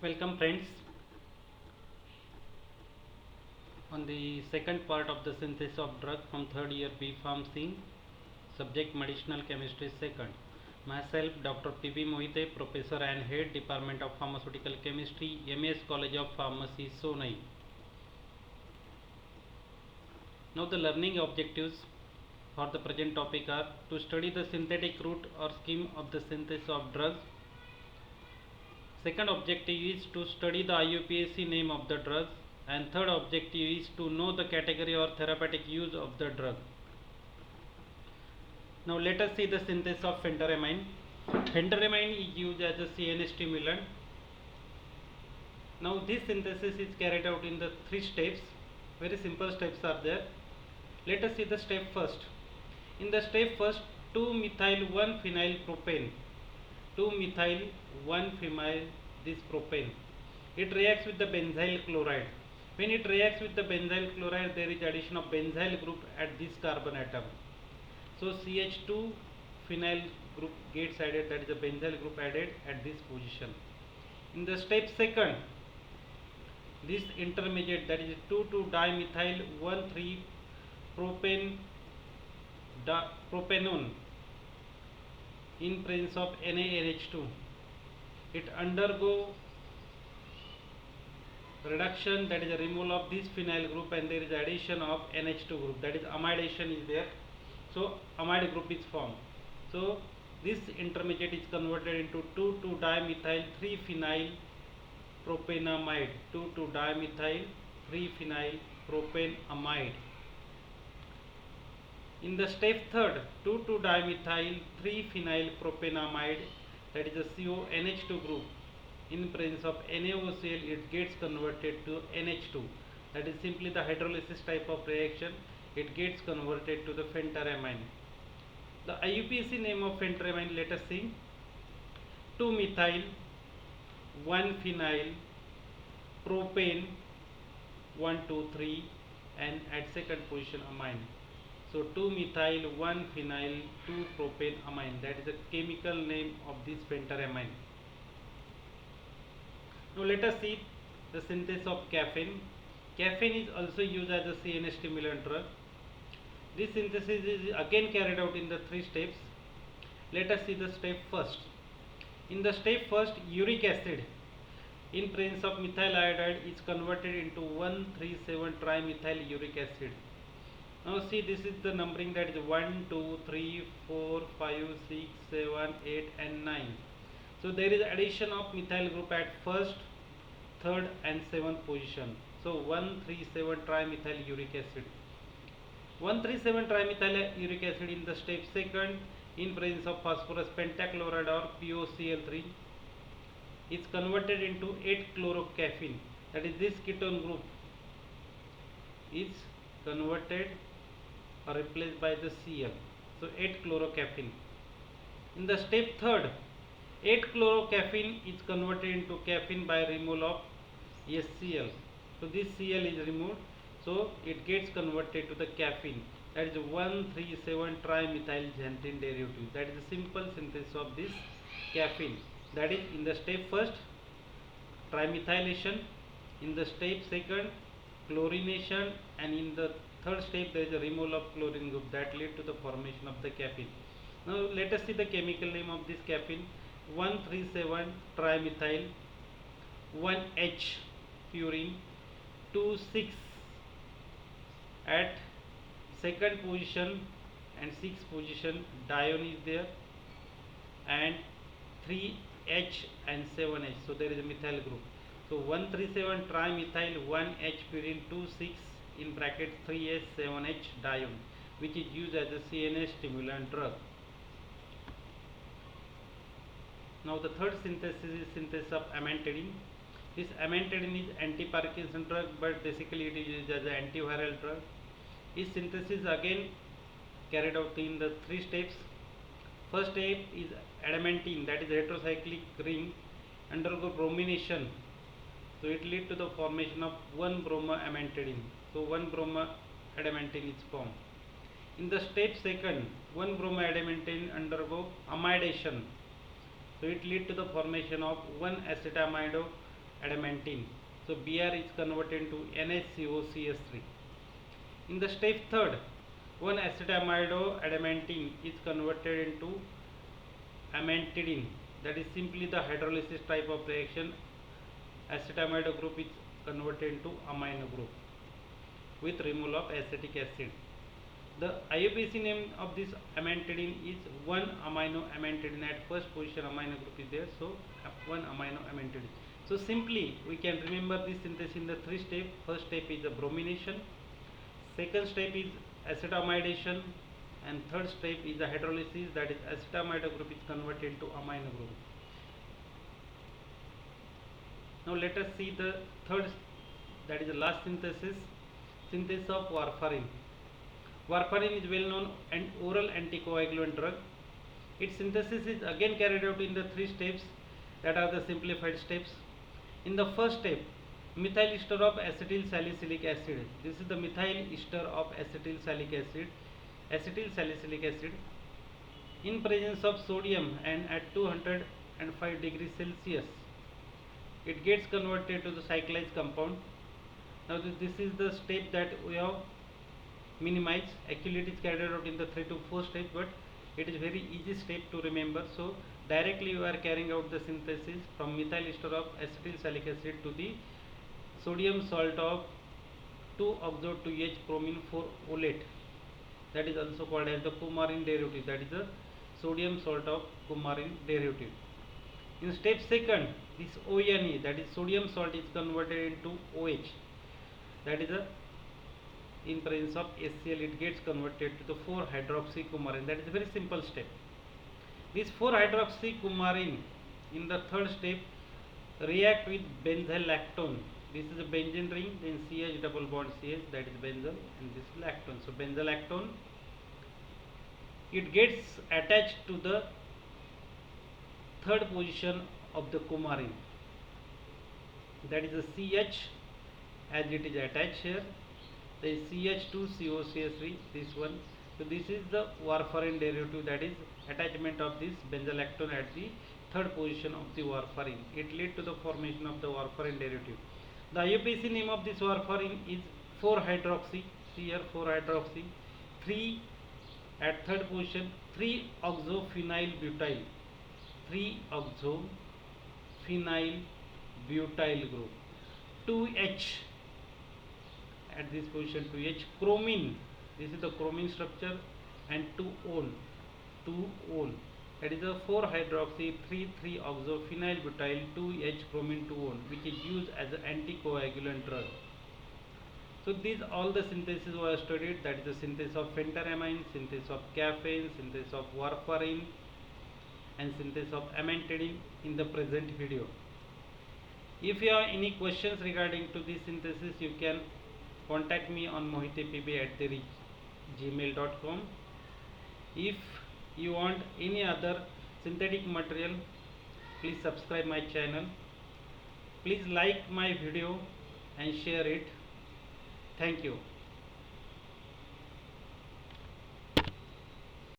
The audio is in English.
Welcome friends on the second part of the synthesis of drug from third year B Pharmacy, subject medicinal chemistry second. Myself Dr. P.B. Mohite, Professor and Head Department of Pharmaceutical Chemistry, MES College of Pharmacy, Sonai. Now the learning objectives for the present topic are to study the synthetic route or scheme of the synthesis of drugs. Second objective is to study the IUPAC name of the drug, and third objective is to know the category or therapeutic use of the drug. Now let us see the synthesis of phentermine. Phentermine is used as a CNS stimulant. Now this synthesis is carried out in the three steps. Very simple steps are there. Let us see the step first. In the step first, 2-methyl 1-phenyl propane. 2-methyl 1-phenyl this propane. It reacts with the benzyl chloride. When it reacts with the benzyl chloride, there is addition of benzyl group at this carbon atom. So CH2 phenyl group gets added, that is the benzyl group added at this position. In the step second, this intermediate, that is 2,2-dimethyl 1,3-propane propanone in presence of NaNH2, it undergo reduction, that is a removal of this phenyl group, and there is addition of NH2 group, that is amidation is there. So amide group is formed. So this intermediate is converted into 2,2-dimethyl 3-phenyl propanamide, 2,2-dimethyl 3-phenyl propanamide. In the step third, 2,2-dimethyl 3-phenyl propanamide, that is a CONH2 group, in presence of NaOCl, it gets converted to NH2. That is simply the hydrolysis type of reaction. It gets converted to the phentermine. The IUPAC name of phentermine, let us see. 2-methyl 1-phenyl propane 1, 2, 3, and at second position amine. So 2-methyl 1-phenyl 2-propane amine, that is the chemical name of this phentermine. Now let us see the synthesis of caffeine. Caffeine is also used as a CNS stimulant drug. This synthesis is again carried out in the three steps. Let us see the step first. In the step first, uric acid in presence of methyl iodide is converted into 1,3,7-trimethyl uric acid. Now see, this is the numbering, that is 1, 2, 3, 4, 5, 6, 7, 8 and 9. So there is addition of methyl group at first, third and seventh position. So 1,3,7-trimethyl uric acid. 1,3,7-trimethyl uric acid in the step second in presence of phosphorus pentachloride or POCl3 is converted into 8-chlorocaffeine. That is, this ketone group is converted or replaced by the Cl. So 8-chlorocaffeine. In the step third, 8-chlorocaffeine is converted into caffeine by removal of HCl. So this Cl is removed, so it gets converted to the caffeine. That is 1,3,7-trimethyl xanthine derivative. That is the simple synthesis of this caffeine. That is, in the step first, trimethylation, in the step second, chlorination, and in the third step there is a removal of chlorine group that lead to the formation of the caffeine. Now let us see the chemical name of this caffeine. 1,3,7-trimethyl 1H purine 2,6 at second position and sixth position dione is there, and 3H and 7H, so there is a methyl group. So 1,3,7-trimethyl 1H purine 2,6 in bracket 3H 7H dione, which is used as a CNS stimulant drug. Now the third synthesis is synthesis of amantadine. This amantadine is anti-Parkinson drug, but basically it is used as an antiviral drug. Its synthesis again carried out in the three steps. First step is adamantine, that is heterocyclic ring, undergo bromination. So it leads to the formation of 1-bromoamantadine. So 1-bromoadamantane is formed. In the step second, 1-bromoadamantane undergo amidation. So it leads to the formation of 1-acetamido adamantine. So Br is converted into NaCOCS3. In the step third, 1-acetamido-adamantine is converted into amantadine. That is simply the hydrolysis type of reaction. Acetamido group is converted into amino group with removal of acetic acid. The IUPAC name of this amantadine is 1-amino-amantadine. At first position amino group is there, so 1-amino-amantadine. So simply we can remember this synthesis in the three steps. First step is the bromination, second step is acetamidation, and third step is the hydrolysis, that is acetamido group is converted to amino group. Now let us see the third, that is the last synthesis of warfarin. Warfarin is well known and oral anticoagulant drug. Its synthesis is again carried out in the three steps, that are the simplified steps. In the first step, methyl ester of acetyl salicylic acid. This is the methyl ester of acetyl salicylic acid in presence of sodium and at 205 degrees Celsius. It gets converted to the cyclized compound. Now this is the step that we have minimized. Actually it is carried out in the 3 to 4 steps, but it is very easy step to remember. So directly we are carrying out the synthesis from methyl ester of acetyl salicylic acid to the sodium salt of 2-oxo-2H-chromine 4-olate, that is also called as the coumarin derivative, that is the sodium salt of coumarin derivative. In step second, this ONE, that is sodium salt, is converted into OH, that is the in presence of HCl it gets converted to the 4-hydroxycoumarin. That is a very simple step. This 4-hydroxycoumarin in the third step react with benzyl lactone. This is a benzene ring, then CH double bond CH, that is benzyl, and this is lactone. So benzyl lactone, it gets attached to the third position of the coumarin, that is the CH, as it is attached here. There is CH2COCS3, this one. So this is the warfarin derivative, that is attachment of this benzyl lactone at the third position of the warfarin. It leads to the formation of the warfarin derivative. The IUPAC name of this warfarin is 4-hydroxy. See here, 4-hydroxy. 3 at third position, 3-oxophenylbutyl. 3-oxophenylbutyl group. 2H at this position, 2H. Chromine, this is the chromine structure, and 2-ol. That is a 4-hydroxy 3,3-oxophenylbutyl 2H chromine 2-ol, which is used as an anticoagulant drug. So these all the synthesis were studied, that is the synthesis of phenteramine, synthesis of caffeine, synthesis of warfarin, and synthesis of amantadine in the present video. If you have any questions regarding to this synthesis, you can contact me on mohitepb@gmail.com. If you want any other synthetic material, please subscribe my channel. Please like my video and share it. Thank you.